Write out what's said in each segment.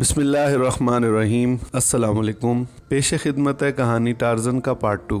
بسم اللہ الرحمن الرحیم۔ السلام علیکم۔ پیش خدمت ہے کہانی ٹارزن کا پارٹ 2۔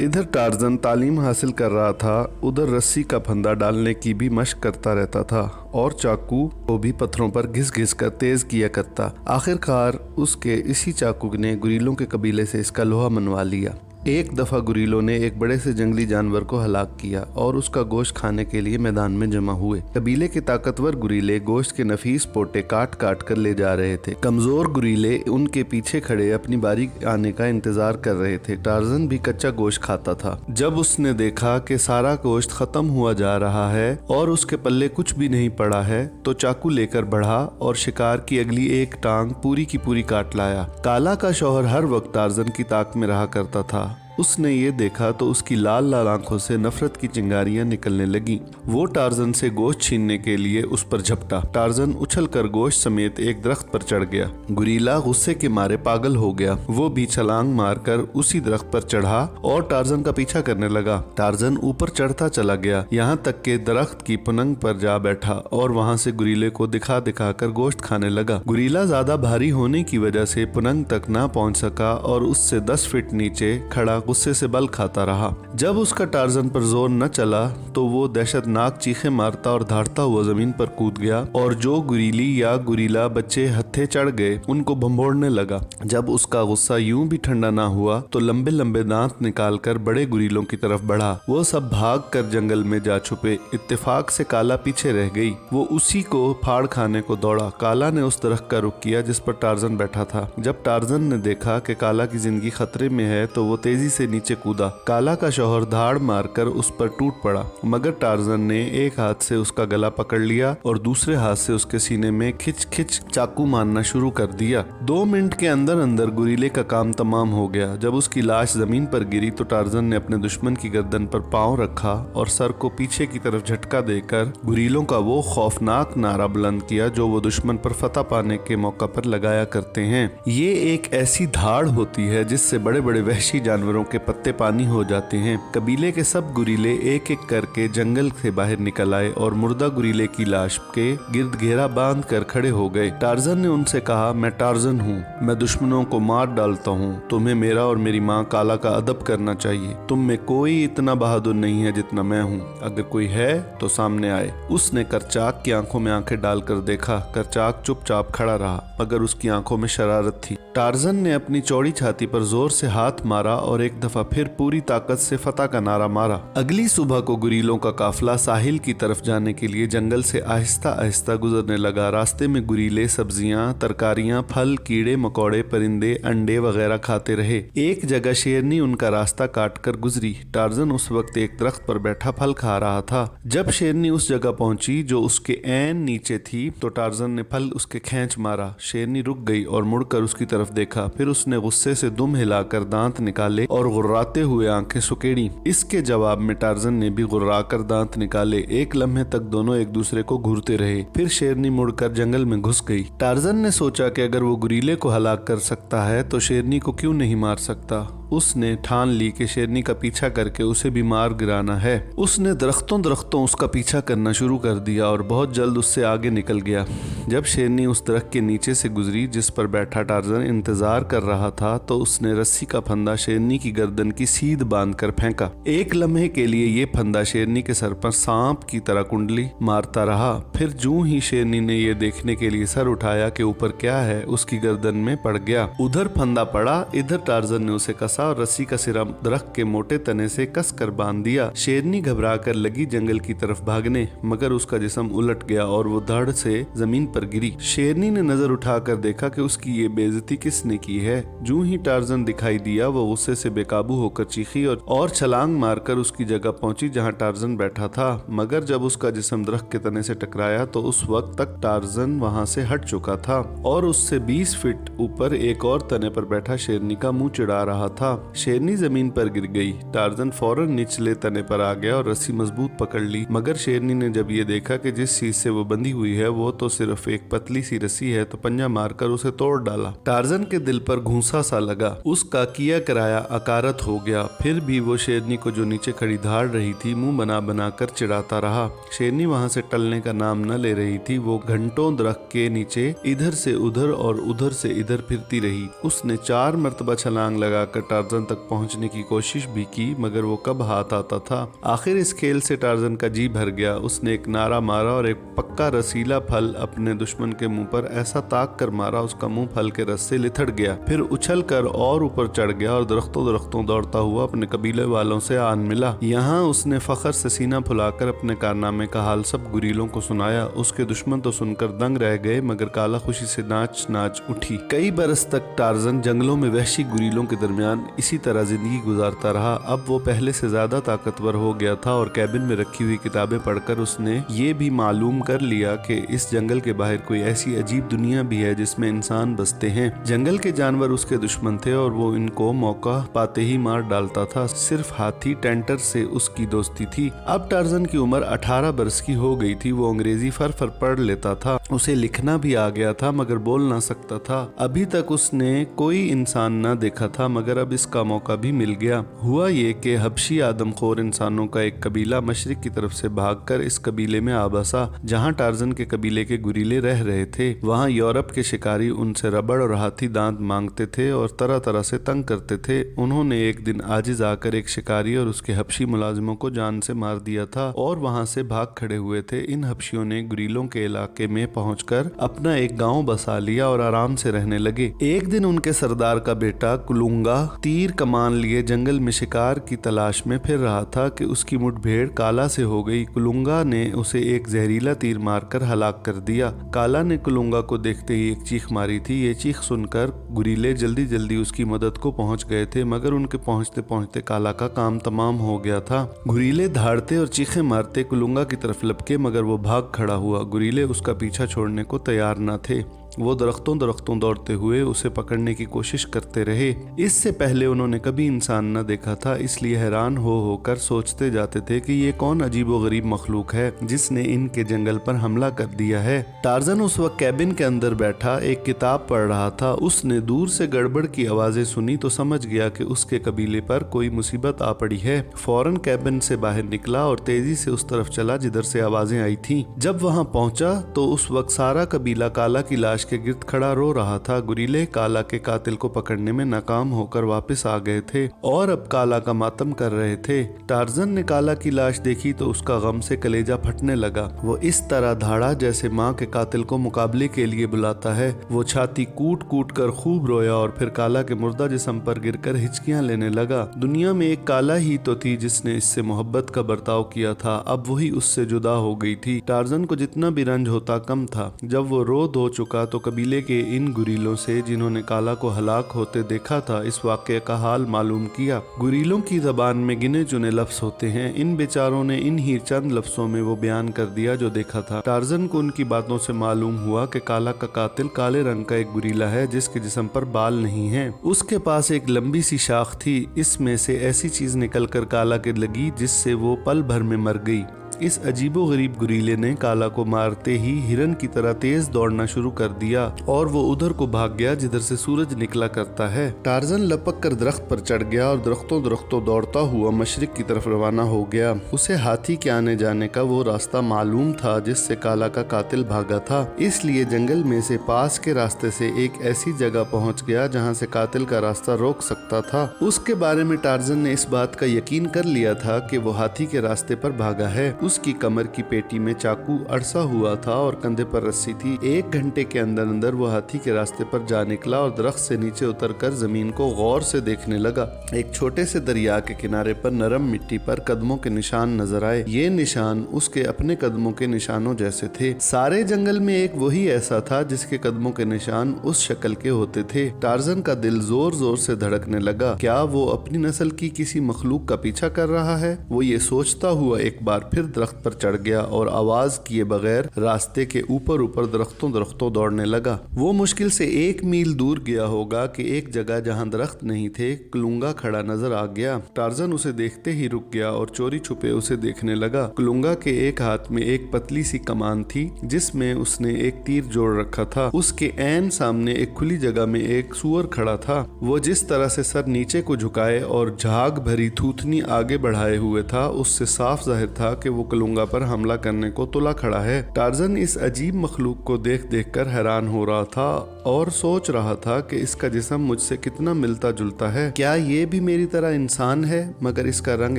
ادھر ٹارزن تعلیم حاصل کر رہا تھا، ادھر رسی کا پھندا ڈالنے کی بھی مشق کرتا رہتا تھا اور چاقو کو بھی پتھروں پر گھس گھس کر تیز کیا کرتا۔ آخر کار اس کے اسی چاقو نے گریلوں کے قبیلے سے اس کا لوہا منوا لیا۔ ایک دفعہ گریلوں نے ایک بڑے سے جنگلی جانور کو ہلاک کیا اور اس کا گوشت کھانے کے لیے میدان میں جمع ہوئے۔ قبیلے کے طاقتور گریلے گوشت کے نفیس پوٹے کاٹ کاٹ کر لے جا رہے تھے۔ کمزور گریلے ان کے پیچھے کھڑے اپنی باری آنے کا انتظار کر رہے تھے۔ ٹارزن بھی کچا گوشت کھاتا تھا۔ جب اس نے دیکھا کہ سارا گوشت ختم ہوا جا رہا ہے اور اس کے پلے کچھ بھی نہیں پڑا ہے تو چاقو لے کر بڑھا اور شکار کی اگلی ایک ٹانگ پوری کی پوری کاٹ لایا۔ کالا کا شوہر ہر وقت ٹارزن کی طاق میں رہا کرتا تھا۔ اس نے یہ دیکھا تو اس کی لال لال آنکھوں سے نفرت کی چنگاریاں نکلنے لگیں۔ وہ ٹارزن سے گوشت چھیننے کے لیے اس پر جھپٹا۔ ٹارزن اچھل کر گوشت سمیت ایک درخت پر چڑھ گیا۔ گوریلا غصے کے مارے پاگل ہو گیا۔ وہ بھی چھلانگ مار کر اسی درخت پر چڑھا اور ٹارزن کا پیچھا کرنے لگا۔ ٹارزن اوپر چڑھتا چلا گیا، یہاں تک کہ درخت کی پننگ پر جا بیٹھا اور وہاں سے گوریلے کو دکھا دکھا کر گوشت کھانے لگا۔ گوریلا زیادہ بھاری ہونے کی وجہ سے پننگ تک نہ پہنچ سکا اور اس سے 10 فٹ نیچے کھڑا غصے سے بل کھاتا رہا۔ جب اس کا ٹارزن پر زور نہ چلا تو وہ دہشت ناک چیخیں مارتا اور دھاڑتا ہوا زمین پر کود گیا اور جو گوریلی یا گوریلا بچے ہتھے چڑھ گئے ان کو بھنبوڑنے لگا۔ جب اس کا غصہ یوں بھی ٹھنڈا نہ ہوا تو لمبے لمبے دانت نکال کر بڑے گوریلوں کی طرف بڑھا۔ وہ سب بھاگ کر جنگل میں جا چھپے۔ اتفاق سے کالا پیچھے رہ گئی۔ وہ اسی کو پھاڑ کھانے کو دوڑا۔ کالا نے اس درخت کا رخ کیا جس پر ٹارزن بیٹھا تھا۔ جب ٹارزن نے دیکھا کہ کالا کی زندگی خطرے میں ہے تو وہ تیزی سے نیچے کودا۔ کالا کا شوہر دھاڑ مار کر اس پر ٹوٹ پڑا، مگر ٹارزن نے ایک ہاتھ سے اس کا گلا پکڑ لیا اور دوسرے ہاتھ سے اس کے سینے میں کھچ کھچ چاقو مارنا شروع کر دیا۔ 2 منٹ کے اندر اندر گوریلے کا کام تمام ہو گیا۔ جب اس کی لاش زمین پر گری تو ٹارزن نے اپنے دشمن کی گردن پر پاؤں رکھا اور سر کو پیچھے کی طرف جھٹکا دے کر گوریلوں کا وہ خوفناک نعرہ بلند کیا جو وہ دشمن پر فتح پانے کے موقع پر لگایا کرتے ہیں۔ یہ ایک ایسی دھاڑ ہوتی ہے جس سے بڑے بڑے وحشی جانوروں کے پتے پانی ہو جاتے ہیں۔ قبیلے کے سب گوریلے ایک ایک کر کے جنگل سے باہر نکل آئے اور مردہ گوریلے کی لاش کے گرد گھیرا باندھ کر کھڑے ہو گئے۔ ٹارزن نے ان سے کہا، میں ٹارزن ہوں، میں دشمنوں کو مار ڈالتا ہوں۔ تمہیں میرا اور میری ماں کالا کا ادب کرنا چاہیے۔ تم میں کوئی اتنا بہادر نہیں ہے جتنا میں ہوں۔ اگر کوئی ہے تو سامنے آئے۔ اس نے کرچاک کی آنکھوں میں آنکھیں ڈال کر دیکھا۔ کرچاک چپ چاپ کھڑا رہا مگر اس کی آنکھوں میں شرارت تھی۔ ٹارزن نے اپنی چوڑی چھاتی پر زور سے ہاتھ مارا اور ایک دفعہ پھر پوری طاقت سے فتح کا نعرہ مارا۔ اگلی صبح کو گوریلوں کا قافلہ ساحل کی طرف جانے کے لیے جنگل سے آہستہ آہستہ گزرنے لگا۔ راستے میں گوریلے سبزیاں، ترکاریاں، پھل، کیڑے مکوڑے، پرندے، انڈے وغیرہ کھاتے رہے۔ ایک جگہ شیرنی ان کا راستہ کاٹ کر گزری۔ ٹارزن اس وقت ایک درخت پر بیٹھا پھل کھا رہا تھا۔ جب شیرنی اس جگہ پہنچی جو اس کے عین نیچے تھی تو ٹارزن نے پھل اس کے کھینچ مارا۔ شیرنی رک گئی اور مڑ کر اس کی طرف دیکھا، پھر اس نے غصے سے دم ہلا کر دانت نکالے اور غراتے ہوئے آنکھیں سکیڑی۔ اس کے جواب میں ٹارزن نے بھی غرا کر دانت نکالے۔ ایک لمحے تک دونوں ایک دوسرے کو گھورتے رہے، پھر شیرنی مڑ کر جنگل میں گھس گئی۔ ٹارزن نے سوچا کہ اگر وہ گوریلے کو ہلاک کر سکتا ہے تو شیرنی کو کیوں نہیں مار سکتا۔ اس نے ٹھان لی کہ شیرنی کا پیچھا کر کے اسے بھی مار گرانا ہے۔ اس نے درختوں اس کا پیچھا کرنا شروع کر دیا اور بہت جلد اس سے آگے نکل گیا۔ جب شیرنی اس درخت کے نیچے سے گزری جس پر بیٹھا ٹارزن انتظار کر رہا تھا تو اس نے رسی کا پھندا شیرنی کی گردن کی سیدھ باندھ کر پھینکا۔ ایک لمحے کے لیے یہ پھندا شیرنی کے سر پر سانپ کی طرح کنڈلی مارتا رہا، پھر جوں ہی شیرنی نے یہ دیکھنے کے لیے سر اٹھایا کہ اوپر کیا ہے، اس کی گردن میں پڑ گیا۔ ادھر پھندا پڑا، ادھر ٹارزن نے اسے کسا اور رسی کا سرا درخت کے موٹے تنے سے کس کر باندھ دیا۔ شیرنی گھبرا کر لگی جنگل کی طرف بھاگنے، مگر اس کا جسم الٹ گیا اور وہ دھڑ سے زمین پر گری۔ شیرنی نے نظر اٹھا کر دیکھا کہ اس کی یہ بے عزتی کس نے کی ہے۔ جوں ہی ٹارزن دکھائی دیا وہ غصے سے بے قابو ہو کر چیخی اور چھلانگ مار کر اس کی جگہ پہنچی جہاں ٹارزن بیٹھا تھا، مگر جب اس کا جسم درخت کے تنے سے ٹکرایا تو اس وقت تک ٹارزن وہاں سے ہٹ چکا تھا اور اس سے 20 فٹ اوپر ایک اور تنے پر بیٹھا شیرنی کا منہ چڑھا رہا تھا۔ شیرنی زمین پر گر گئی۔ ٹارزن فوراً نچلے تنے پر آ گیا اور رسی مضبوط پکڑ لی، مگر شیرنی نے جب یہ دیکھا کہ جس چیز سے وہ بندھی ہوئی ہے وہ تو صرف तरफ एक पतली सी रस्सी है तो पंजा मारकर उसे तोड़ डाला। टार्जन के दिल पर घूंसा सा लगा, उसका किया कराया अकारत हो गया। फिर भी वो शेरनी को जो नीचे खड़ी धाड़ रही थी मुंह बना बना कर चिढ़ाता रहा। शेरनी वहां से टलने का नाम न ले रही थी। वो घंटों दरख्त के नीचे इधर से उधर और उधर से इधर फिरती रही। उसने 4 मरतबा छलांग लगाकर टार्जन तक पहुंचने की कोशिश भी की, मगर वो कब हाथ आता था। आखिर इस खेल से टार्जन का जी भर गया। उसने एक नारा मारा और एक पक्का रसीला फल अपने दुश्मन के मुंह पर ऐसा ताक कर मारा उसका मुंह फल के रस से लिथड़ गया। फिर उछल कर और ऊपर चढ़ गया और दरख्तों दौड़ता हुआ अपने कबीले वालों से आन मिला। यहाँ उसने फखर से सीना फुलाकर अपने कारनामे का हाल सब गुरीलों को सुनाया। उसके दुश्मन तो सुनकर दंग रह गए, मगर काला खुशी से नाच नाच उठी। कई बरस तक टार्जन जंगलों में वहशी गुरीलों के दरमियान इसी तरह जिंदगी गुजारता रहा। अब वो पहले से ज्यादा ताकतवर हो गया था और कैबिन में रखी हुई किताबें पढ़कर उसने ये भी मालूम कर लिया कि इस जंगल के बाहर कोई ऐसी अजीब दुनिया भी है जिसमें इंसान बसते हैं। जंगल के जानवर उसके दुश्मन थे और वो इनको मौका पाते ही मार डालता था। सिर्फ हाथी टेंटर से उसकी दोस्ती थी। अब टार्जन की उम्र 18 बरस की हो गई थी। वो अंग्रेजी फर पढ़ लेता था, उसे लिखना भी आ गया था, मगर बोल ना सकता था। अभी तक उसने कोई इंसान न देखा था, मगर अब इसका मौका भी मिल गया। हुआ ये कि हबशी आदमखोर इंसानों का एक कबीला मशरिक की तरफ से भागकर इस कबीले में आ बसा जहाँ टार्जन के कबीले के गुरीले रह रहे थे। वहाँ यूरोप के शिकारी उनसे रबड़ और हाथी दांत मांगते थे और तरह तरह से तंग करते थे। उन्होंने एक दिन आजिज आकर एक शिकारी और उसके हबशी मुलाजिमों को जान से मार दिया था और वहाँ से भाग खड़े हुए थे। इन हबशियों ने गुरीलों के इलाके में पहुंचकर अपना एक गांव बसा लिया और आराम से रहने लगे। एक दिन उनके सरदार का बेटा कुलूंगा तीर कमान लिए जंगल में शिकार की तलाश में फिर रहा था कि उसकी मुठभेड़ काला से हो गई। कुलूंगा ने उसे एक जहरीला तीर मारकर हलाक कर दिया। काला ने कुलूंगा को देखते ही एक चीख मारी थी। ये चीख सुनकर गुरीले जल्दी जल्दी उसकी मदद को पहुंच गए थे, मगर उनके पहुंचते पहुंचते काला का काम तमाम हो गया था। गुरीले धाड़ते और चीखें मारते कुलूंगा की तरफ लपके, मगर वो भाग खड़ा हुआ। गुरीले उसका पीछा छोड़ने को तैयार न थे। वो दरख्तों दौड़ते हुए उसे पकड़ने की कोशिश करते रहे। इससे पहले उन्होंने कभी इंसान न देखा था, इसलिए हैरान हो होकर सोचते जाते थे कि ये कौन अजीबो गरीब मखलूक है जिसने इनके जंगल पर हमला कर दिया है। टार्जन उस वक्त कैबिन के अंदर बैठा एक किताब पढ़ रहा था। उसने दूर से गड़बड़ की आवाजें सुनी तो समझ गया कि उसके कबीले पर कोई मुसीबत आ पड़ी है। फौरन कैबिन से बाहर निकला और तेजी से उस तरफ चला जिधर से आवाजें आई थी। जब वहाँ पहुंचा तो उस वक्त सारा कबीला काला की लाश के गिर्द खड़ा रो रहा था। गुरीले काला के कातिल को पकड़ने में नाकाम होकर वापस आ गए थे और अब काला का मातम कर रहे थे। टार्जन ने काला की लाश देखी तो उसका गम से कलेजा फटने लगा। वो इस तरह धाड़ा जैसे माँ के कातिल को मुकाबले के लिए बुलाता है। वो छाती कूट कूट कर खूब रोया और फिर काला के मुर्दा जिस्म पर गिरकर हिचकियां लेने लगा। दुनिया में एक काला ही तो थी जिसने इससे मोहब्बत का बर्ताव किया था, अब वही उससे जुदा हो गई थी। टार्जन को जितना भी रंज होता कम था। जब वो रो धो चुका तो कबीले के इन गुरीलों से जिन्होंने काला को हलाक होते देखा था इस वाक़े का हाल मालूम किया। गुरीलों की ज़बान में गिने चुने लफ्ज़ होते हैं। इन बेचारों ने इन ही चंद लफ्ज़ों में वो बयान कर दिया जो देखा था। टार्जन को उनकी बातों से मालूम हुआ कि काला का कातिल काले रंग का एक गुरीला है जिसके जिस्म पर बाल नहीं है। उसके पास एक लंबी सी शाख थी, इसमें से ऐसी चीज निकल कर काला के लगी जिससे वो पल भर में मर गई। इस अजीबो गरीब गुरीले ने काला को मारते ही हिरन की तरह तेज दौड़ना शुरू कर दिया और वो उधर को भाग गया जिधर से सूरज निकला करता है। टार्जन लपक कर दरख्त पर चढ़ गया और दरख्तों दौड़ता हुआ मशरिक की तरफ रवाना हो गया। उसे हाथी के आने जाने का वो रास्ता मालूम था जिससे काला का कातिल भागा था, इसलिए जंगल में से पास के रास्ते से एक ऐसी जगह पहुंच गया जहां से कातिल का रास्ता रोक सकता था। उसके बारे में टार्जन ने इस बात का यकीन कर लिया था कि वो हाथी के रास्ते पर भागा है। उसकी कमर की पेटी में चाकू अड़सा हुआ था और कंधे पर रस्सी थी। 1 घंटे के अंदर अंदर वो हाथी के रास्ते पर जा निकला और दरख्त से नीचे उतरकर जमीन को गौर से देखने लगा। एक छोटे से दरिया के किनारे पर नरम मिट्टी पर कदमों के निशान नजर आए। ये निशान उसके अपने कदमों के निशानों जैसे थे। सारे जंगल में एक वही ऐसा था जिसके कदमों के निशान उस शक्ल के होते थे। टार्जन का दिल जोर जोर से धड़कने लगा। क्या वो अपनी नस्ल की किसी मखलूक का पीछा कर रहा है? वो ये सोचता हुआ एक बार फिर درخت پر چڑھ گیا اور آواز کیے بغیر راستے کے اوپر درختوں دوڑنے لگا۔ وہ مشکل سے 1 میل دور گیا ہوگا کہ ایک جگہ جہاں درخت نہیں تھے کلونگا کھڑا نظر آ گیا۔ ٹارزن اسے دیکھتے ہی رک گیا اور چوری چھپے اسے دیکھنے لگا۔ کلونگا کے ایک ہاتھ میں ایک پتلی سی کمان تھی جس میں اس نے ایک تیر جوڑ رکھا تھا۔ اس کے عین سامنے ایک کھلی جگہ میں ایک سور کھڑا تھا۔ وہ جس طرح سے سر نیچے کو جھکائے اور جھاگ بھری تھوتنی آگے بڑھائے ہوئے تھا اس سے صاف ظاہر تھا کہ وہ کلونگا پر حملہ کرنے کو تلا کھڑا ہے۔ ٹارزن اس عجیب مخلوق کو دیکھ کر حیران ہو رہا تھا اور سوچ رہا تھا کہ اس کا جسم مجھ سے کتنا ملتا جلتا ہے۔ کیا یہ بھی میری طرح انسان ہے؟ مگر اس کا رنگ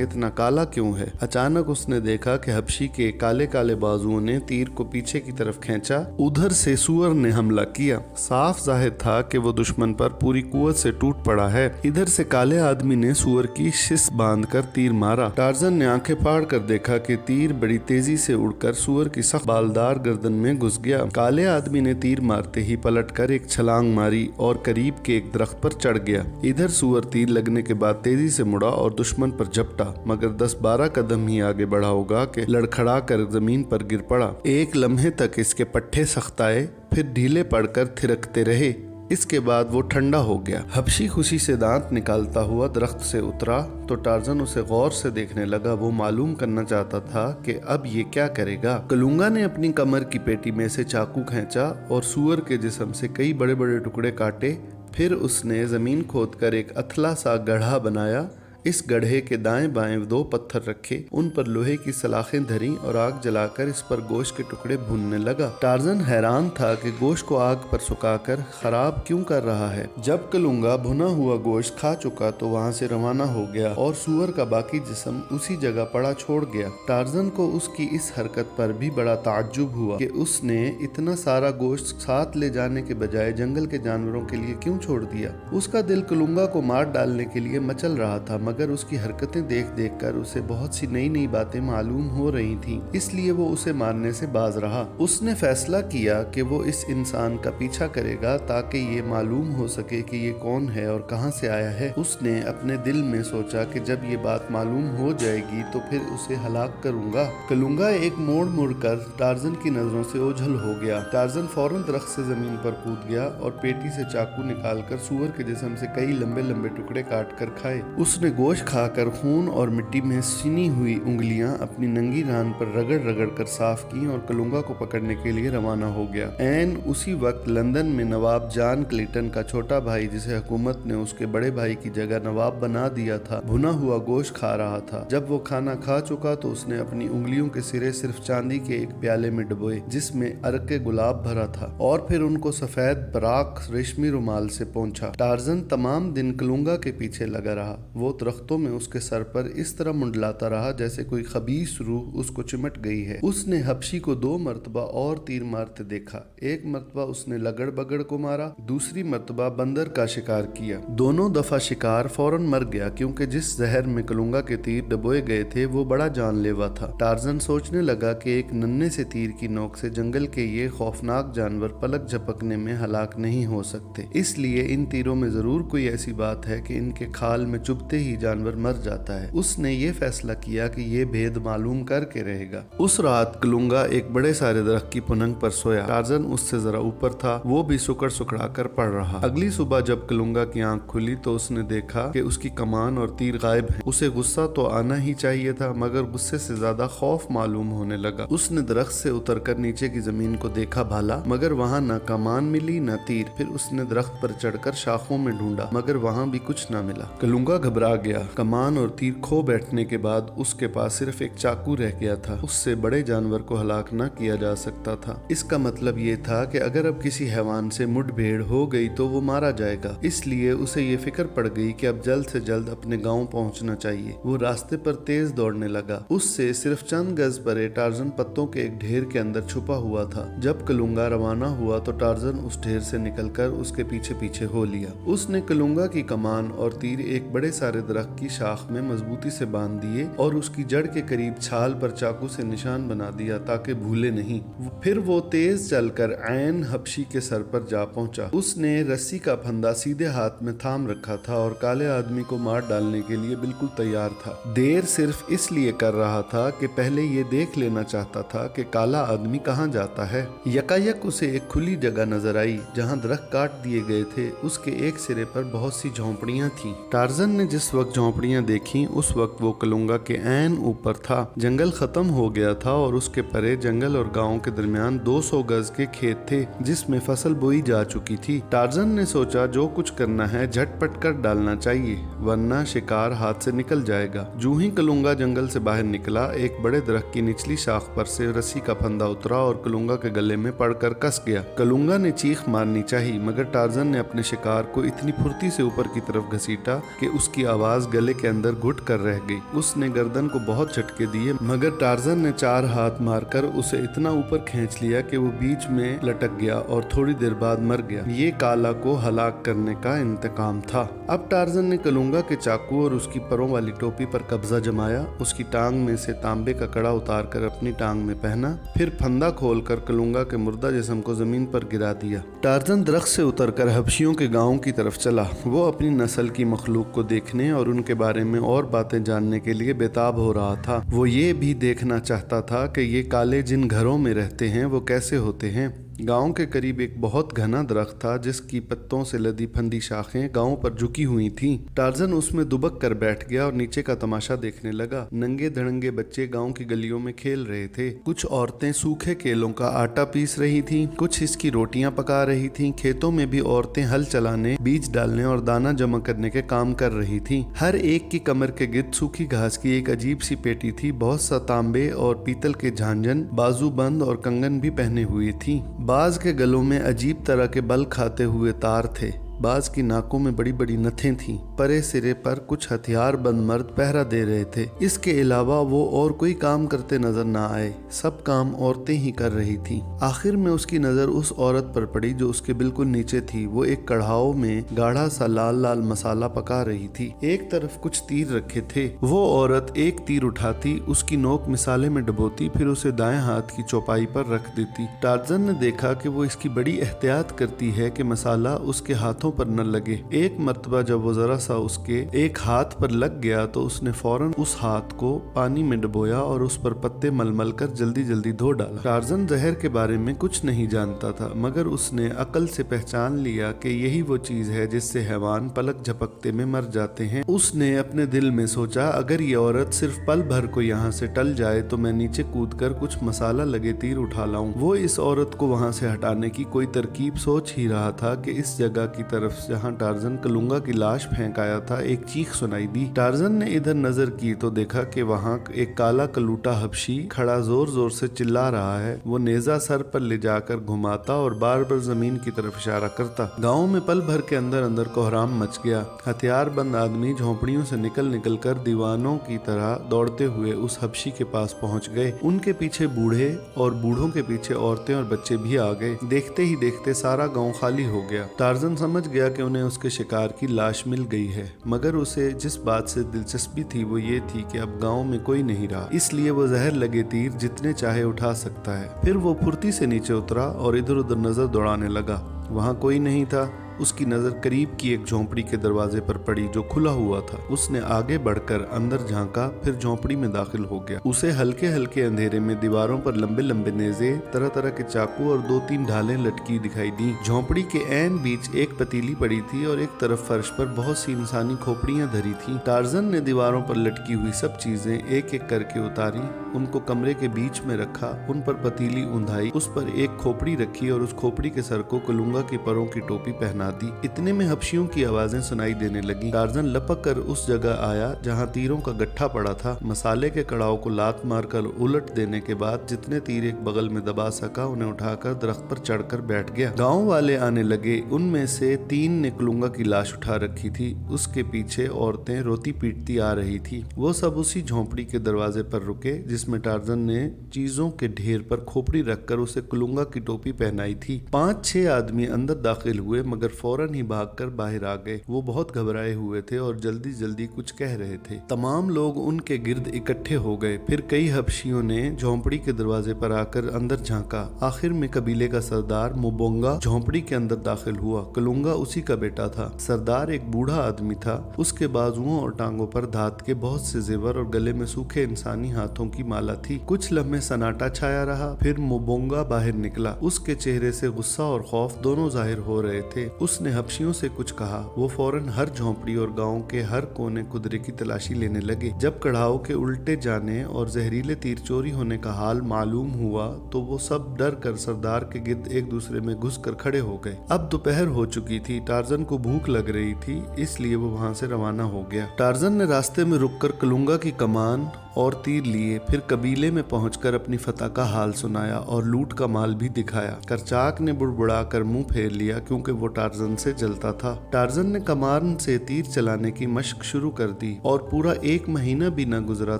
اتنا کالا کیوں ہے؟ اچانک اس نے دیکھا کہ حبشی کے کالے کالے بازوؤں نے تیر کو پیچھے کی طرف کھینچا۔ ادھر سے سور نے حملہ کیا۔ صاف ظاہر تھا کہ وہ دشمن پر پوری قوت سے ٹوٹ پڑا ہے۔ ادھر سے کالے آدمی نے سور کی شس باندھ کر تیر مارا۔ ٹارزن نے آنکھیں پھاڑ کر دیکھا کہ تیر بڑی تیزی سے اڑ کر سور کی سخت بالدار گردن میں گھس گیا۔ کالے آدمی نے تیر مارتے ہی پلٹ کر ایک چھلانگ ماری اور قریب کے ایک درخت پر چڑھ گیا۔ ادھر سور تیر لگنے کے بعد تیزی سے مڑا اور دشمن پر جھپٹا، مگر 10-12 قدم ہی آگے بڑھا ہوگا کہ لڑکھڑا کر زمین پر گر پڑا۔ ایک لمحے تک اس کے پٹھے سخت آئے، پھر ڈھیلے پڑ کر تھرکتے رہے۔ اس کے بعد وہ ٹھنڈا ہو گیا۔ حبشی خوشی سے دانت نکالتا ہوا درخت سے اترا تو ٹارزن اسے غور سے دیکھنے لگا۔ وہ معلوم کرنا چاہتا تھا کہ اب یہ کیا کرے گا۔ کلونگا نے اپنی کمر کی پیٹی میں سے چاقو کھینچا اور سور کے جسم سے کئی بڑے بڑے ٹکڑے کاٹے۔ پھر اس نے زمین کھود کر ایک اتھلا سا گڑھا بنایا۔ اس گڑھے کے دائیں بائیں 2 پتھر رکھے، ان پر لوہے کی سلاخیں دھریں اور آگ جلا کر اس پر گوشت کے ٹکڑے بھوننے لگا۔ ٹارزن حیران تھا کہ گوشت کو آگ پر سکھا کر خراب کیوں کر رہا ہے۔ جب کلونگا بھنا ہوا گوشت کھا چکا تو وہاں سے روانہ ہو گیا اور سور کا باقی جسم اسی جگہ پڑا چھوڑ گیا۔ ٹارزن کو اس کی اس حرکت پر بھی بڑا تعجب ہوا کہ اس نے اتنا سارا گوشت ساتھ لے جانے کے بجائے جنگل کے جانوروں کے لیے کیوں چھوڑ دیا۔ اس کا دل کلونگا کو مار ڈالنے کے لیے مچل رہا تھا، مگر اس کی حرکتیں دیکھ کر اسے بہت سی نئی باتیں معلوم ہو رہی تھیں، اس لیے وہ اسے مارنے سے باز رہا۔ اس نے فیصلہ کیا کہ وہ اس انسان کا پیچھا کرے گا تاکہ یہ معلوم ہو سکے کہ یہ کون ہے اور کہاں سے آیا ہے۔ اس نے اپنے دل میں سوچا کہ جب یہ بات معلوم ہو جائے گی تو پھر اسے ہلاک کروں گا۔ کلونگا ایک موڑ کر ٹارزن کی نظروں سے اوجھل ہو گیا۔ ٹارزن فوراً درخت سے زمین پر کود گیا اور پیٹی سے چاقو نکال کر سور کے جسم سے کئی لمبے ٹکڑے کاٹ کر کھائے۔ اس نے گوشت کھا کر خون اور مٹی میں سنی ہوئی انگلیاں اپنی ننگی ران پر رگڑ کر صاف کی اور کلونگا کو پکڑنے کے لیے روانہ ہو گیا۔ عین اسی وقت لندن میں نواب جان کلیٹن کا چھوٹا بھائی، جسے حکومت نے اس کے بڑے بھائی کی جگہ نواب بنا دیا تھا، بھنا ہوا گوشت کھا رہا تھا۔ جب وہ کھانا کھا چکا تو اس نے اپنی انگلیوں کے سرے صرف چاندی کے ایک پیالے میں ڈبوئے جس میں عرق گلاب بھرا تھا، اور پھر ان کو سفید براق ریشمی رومال سے پونچھا۔ ٹارزن تمام دن کلونگا کے پیچھے لگا رہا۔ وہ درختوں میں اس کے سر پر اس طرح منڈلاتا رہا جیسے کوئی خبیث روح اس کو چمٹ گئی ہے۔ اس نے حبشی کو 2 مرتبہ اور تیر مارتے دیکھا۔ ایک مرتبہ اس نے لگڑ بگڑ کو مارا، دوسری مرتبہ بندر کا شکار کیا۔ دونوں دفعہ شکار فوراً مر گیا کیونکہ جس زہر میں کلونگا کے تیر ڈبوئے گئے تھے وہ بڑا جان لیوا تھا۔ ٹارزن سوچنے لگا کہ ایک ننھے سے تیر کی نوک سے جنگل کے یہ خوفناک جانور پلک جھپکنے میں ہلاک نہیں ہو سکتے، اس لیے ان تیروں میں ضرور کوئی ایسی بات ہے کہ ان کے کھال میں چبھتے ہی جانور مر جاتا ہے۔ اس نے یہ فیصلہ کیا کہ یہ بھید معلوم کر کے رہے گا۔ اس رات کلونگا ایک بڑے سارے درخت کی پننگ پر سویا۔ ٹارزن اس سے ذرا اوپر تھا، وہ بھی سکڑا کر پڑ رہا۔ اگلی صبح جب کلونگا کی آنکھ کھلی تو اس نے دیکھا کہ اس کی کمان اور تیر غائب ہیں۔ اسے غصہ تو آنا ہی چاہیے تھا، مگر غصے سے زیادہ خوف معلوم ہونے لگا۔ اس نے درخت سے اتر کر نیچے کی زمین کو دیکھا بھالا، مگر وہاں نہ کمان ملی نہ تیر۔ پھر اس نے درخت پر چڑھ کر شاخوں میں ڈھونڈا، مگر وہاں بھی کچھ نہ ملا۔ کلونگا گھبرا گیا۔ کمان اور تیر کھو بیٹھنے کے بعد اس کے پاس صرف ایک چاقو رہ گیا تھا۔ اس سے بڑے جانور کو ہلاک نہ کیا جا سکتا تھا۔ اس کا مطلب یہ تھا کہ اگر اب کسی حیوان سے مٹ بھیڑ ہو گئی تو وہ مارا جائے گا۔ اس لیے اسے یہ فکر پڑ گئی کہ اب جلد سے جلد اپنے گاؤں پہنچنا چاہیے۔ وہ راستے پر تیز دوڑنے لگا۔ اس سے صرف چند گز پرے ٹارزن پتوں کے ایک ڈھیر کے اندر چھپا ہوا تھا۔ جب کلونگا روانہ ہوا تو ٹارزن اس ڈھیر سے نکل کر اس کے پیچھے ہو لیا۔ اس نے کلونگا کی کمان اور تیر ایک بڑے سارے درخت درخت की शाख में मजबूती से बांध दिए और उसकी जड़ के करीब छाल पर चाकू से निशान बना दिया ताकि भूले नहीं। फिर वो तेज चलकर ऐन हबशी के सर पर जा पहुंचा। उसने रस्सी का फंदा सीधे हाथ में थाम रखा था और काले आदमी को मार डालने के लिए बिल्कुल तैयार था। देर सिर्फ इसलिए कर रहा था कि पहले ये देख लेना चाहता था कि काला आदमी कहाँ जाता है। यकायक उसे एक खुली जगह नजर आई जहाँ दरख्त काट दिए गए थे। उसके एक सिरे पर बहुत सी झोंपड़ियां थीं। टार्जन ने जिस वक्त झोंपड़ियां देखी उस वक्त वो कलुंगा के ऐन ऊपर था। जंगल खत्म हो गया था और उसके परे जंगल और गांव के दरमियान 200 गज के खेत थे जिसमें फसल बोई जा चुकी थी। टार्जन ने सोचा जो कुछ करना है झटपट कर डालना चाहिए वरना शिकार हाथ से निकल जाएगा। जूं ही कलुंगा जंगल से बाहर निकला एक बड़े दरख्त की निचली शाख पर से रस्सी का फंदा उतरा और कलुंगा के गले में पड़कर कस गया। कलुंगा ने चीख मारनी चाहिए मगर टार्जन ने अपने शिकार को इतनी फुर्ती से ऊपर की तरफ घसीटा कि उसकी आवाज गले के अंदर घुट कर रह गई। उसने गर्दन को बहुत झटके दिए मगर टार्जन ने 4 हाथ मारकर उसे इतना ऊपर खींच लिया कि वो बीच में लटक गया और थोड़ी देर बाद मर गया। ये काला को हलाक करने का इंतकाम था। अब टार्जन ने कलुंगा के चाकू और उसकी परों वाली टोपी पर कब्जा जमाया। उसकी टांग में से तांबे का कड़ा उतार कर अपनी टांग में पहना। फिर फंदा खोलकर कलुंगा के मुर्दा जिस्म को जमीन पर गिरा दिया। टार्जन दरख्त से उतरकर हबशियों के गांव की तरफ चला। वो अपनी नस्ल की मखलूक को देखने और उनके बारे में और बातें जानने के लिए बेताब हो रहा था। वो ये भी देखना चाहता था कि ये काले जिन घरों में रहते हैं वो कैसे होते हैं। गांव के करीब एक बहुत घना दरख्त था जिसकी पत्तों से लदी फंदी शाखें गांव पर झुकी हुई थीं। टार्जन उसमें दुबक कर बैठ गया और नीचे का तमाशा देखने लगा। नंगे धड़ंगे बच्चे गांव की गलियों में खेल रहे थे। कुछ औरतें सूखे केलों का आटा पीस रही थीं, कुछ इसकी रोटियां पका रही थीं। खेतों में भी औरतें हल चलाने, बीज डालने और दाना जमा करने के काम कर रही थीं। हर एक की कमर के गिर्द सूखी घास की एक अजीब सी पेटी थी। बहुत सा तांबे और पीतल के झांझन, बाजूबंद और कंगन भी पहने हुए थी। बाज के गलों में अजीब तरह के बल खाते हुए तार थे। बाज की नाकों में बड़ी बड़ी नथें थीं। परे सिरे पर कुछ हथियार बंद मर्द पहरा दे रहे थे। इसके अलावा वो और कोई काम करते नजर ना आए। सब काम औरतें ही कर रही थीं। आखिर में उसकी नजर उस औरत पर पड़ी जो उसके बिल्कुल नीचे थी। वो एक कढ़ाओ में गाढ़ा सा लाल लाल मसाला पका रही थी। एक तरफ कुछ तीर रखे थे। वो औरत एक तीर उठाती, उसकी नोक मिसाले में डुबोती, फिर उसे दाएं हाथ की चौपाई पर रख देती। टार्जन ने देखा कि वो इसकी बड़ी एहतियात करती है कि मसाला उसके हाथों पर न लगे। एक मर्तबा जब वो जरा सा उसके एक हाथ पर लग गया तो उसने फौरन उस हाथ को पानी में डुबोया और उस पर पत्ते मलमल कर जल्दी जल्दी धो डाला। टार्जन जहर के बारे में कुछ नहीं जानता था मगर उसने अकल से पहचान लिया कि यही वो चीज है जिससे हैवान पलक झपकते में मर जाते हैं। उसने अपने दिल में सोचा अगर ये औरत सिर्फ पल भर को यहाँ से टल जाए तो मैं नीचे कूदकर कुछ मसाला लगे तीर उठा लाऊं। वो इस औरत को वहाँ से हटाने की कोई तरकीब सोच ही रहा था कि इस जगह की तरफ जहां टार्जन कलुंगा की लाश फेंक आया था एक चीख सुनाई दी। टार्जन ने इधर नजर की तो देखा कि वहां एक काला कलूटा हबशी खड़ा जोर जोर से चिल्ला रहा है। वो नेजा सर पर ले जाकर घुमाता और बार बार जमीन की तरफ इशारा करता। गांव में पल भर के अंदर अंदर कोहराम मच गया। हथियार बंद आदमी झोंपड़ियों से निकल निकल कर दीवानों की तरह दौड़ते हुए उस हबशी के पास पहुंच गए। उनके पीछे बूढ़े और बूढ़ों के पीछे औरतें और बच्चे भी आ गए। देखते ही देखते सारा गाँव खाली हो गया। टार्जन समझ गया कि उन्हें उसके शिकार की लाश मिल गई है मगर उसे जिस बात से दिलचस्पी थी वो ये थी कि अब गांव में कोई नहीं रहा, इसलिए वो जहर लगे तीर जितने चाहे उठा सकता है। फिर वो फुर्ती से नीचे उतरा और इधर उधर नजर दौड़ाने लगा। वहां कोई नहीं था। उसकी नजर करीब की एक झोंपड़ी के दरवाजे पर पड़ी जो खुला हुआ था। उसने आगे बढ़कर अंदर झांका, फिर झोंपड़ी में दाखिल हो गया। उसे हल्के हल्के अंधेरे में दीवारों पर लंबे लंबे नेजे, तरह तरह के चाकू और 2-3 ढालें लटकी दिखाई दी। झोंपड़ी के ऐन बीच एक पतीली पड़ी थी और एक तरफ फर्श पर बहुत सी इंसानी खोपड़ियां धरी थी। टार्जन ने दीवारों पर लटकी हुई सब चीजें एक एक करके उतारी, उनको कमरे के बीच में रखा, उन पर पतीली उंधाई, उस पर एक खोपड़ी रखी और उस खोपड़ी के सर को कलुंगा की परों की टोपी पहना दी। इतने में हबशियों की आवाजें सुनाई देने लगी। टार्जन लपक कर उस जगह आया जहां तीरों का गट्ठा पड़ा था। मसाले के कड़ाव को लात मारकर उलट देने के बाद जितने तीर एक बगल में दबा सका उन्हें उठाकर दरख्त पर चढ़कर बैठ गया। गांव वाले आने लगे। उनमें से 3 ने कलुंगा की लाश उठा रखी थी। उसके पीछे औरतें रोती पीटती आ रही थी। वो सब उसी झोंपड़ी के दरवाजे पर रुके जिसमें टार्जन ने चीजों के ढेर पर खोपड़ी रखकर उसे कलुंगा की टोपी पहनाई थी। 5-6 आदमी अंदर दाखिल हुए मगर फौरन ही भागकर बाहर आ गए। वो बहुत घबराए हुए थे और जल्दी जल्दी कुछ कह रहे थे। तमाम लोग उनके गिर्द इकट्ठे हो गए। फिर कई हबशियों ने झोंपड़ी के दरवाजे पर आकर अंदर झांका। आखिर में कबीले का सरदार मोबोंगा झोंपड़ी के अंदर दाखिल हुआ। कलूंगा उसी का बेटा था। सरदार एक बूढ़ा आदमी था। उसके बाजुओं और टांगों पर धात के बहुत से जेवर और गले में सूखे इंसानी हाथों की माला थी। कुछ लम्हे सन्नाटा छाया रहा। फिर मोबोंगा बाहर निकला। उसके चेहरे से गुस्सा और खौफ दोनों जाहिर हो रहे थे। उसने हबशियों से कुछ कहा। वो फौरन हर झोंपड़ी और गांव के हर कोने कुदरे की तलाशी लेने लगे। जब कड़ाओं के उल्टे जाने और जहरीले तीर चोरी होने का हाल मालूम हुआ तो वो सब डर कर सरदार के गिर्द एक दूसरे में घुस कर खड़े हो गए। अब दोपहर हो चुकी थी। टार्जन को भूख लग रही थी, इसलिए वो वहां से रवाना हो गया। टार्जन ने रास्ते में रुककर कलूंगा की कमान और तीर लिए। फिर कबीले में पहुंचकर अपनी फतह का हाल सुनाया और लूट का माल भी दिखाया। करचाक ने बुड़बुड़ा कर मुंह फेर लिया क्योंकि वो टार्जन से जलता था। टार्जन ने कमान से तीर चलाने की मशक शुरू कर दी और पूरा 1 महीना भी न गुजरा